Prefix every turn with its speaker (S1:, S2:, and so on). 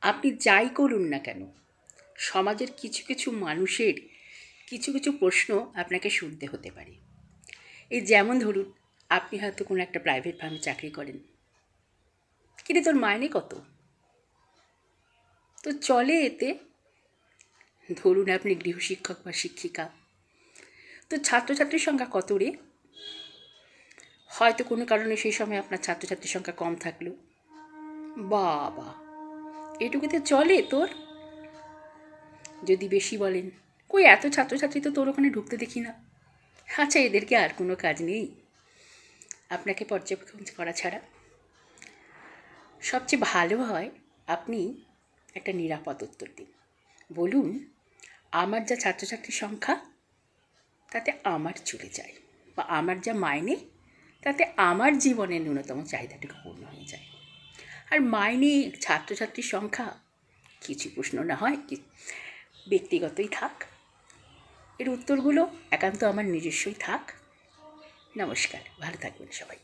S1: আপনি যাই করুন না কেন, সমাজের কিছু কিছু মানুষের কিছু কিছু প্রশ্ন আপনাকে শুনতে হতে পারে। এই যেমন ধরুন, আপনি হয়তো কোনো একটা প্রাইভেট ফার্মে চাকরি করেন, কিন্তু তোর মাইনে কত? তো চলে এতে। ধরুন আপনি গৃহশিক্ষক বা শিক্ষিকা, তো ছাত্রছাত্রীর সংখ্যা কত রে? হয়তো কোনো কারণে সেই সময় আপনার ছাত্রছাত্রীর সংখ্যা কম থাকলো। বাবা, এটুকুতে চলে তোর? যদি বেশি বলেন, কই এত ছাত্রছাত্রী তো তোর ওখানে ঢুকতে দেখি না। আচ্ছা, এদেরকে আর কোনো কাজ নেই আপনাকে পর্যবেক্ষণ করা ছাড়া? সবচেয়ে ভালো হয় আপনি একটা নিরাপদ উত্তর দিন। বলুন, আমার যা ছাত্রছাত্রীর সংখ্যা তাতে আমার চলে যায়, বা আমার যা মাইনে তাতে আমার জীবনের ন্যূনতম চাহিদাটুকু পূর্ণ হয়ে যায়। আর মাইনে, ছাত্রছাত্রীর সংখ্যা কিছু প্রশ্ন না হয় ব্যক্তিগতই থাক, এর উত্তরগুলো একান্ত আমার নিজস্বই থাক। নমস্কার, ভালো থাকবেন সবাই।